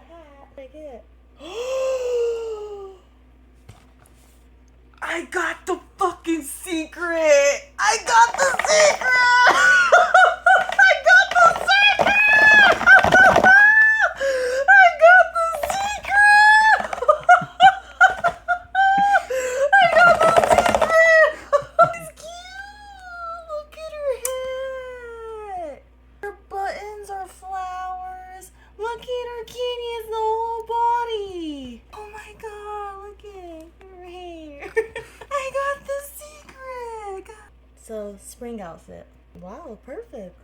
hat. Like it. I got the fucking secret! I got the secret! I got the secret! I got the secret! I got the secret! It's cute! Look at her hat! Her buttons are flowers. Look at her kitty, it's the whole body. Oh my god, look at her hair. I got the secret. So, spring outfit. Wow, perfect.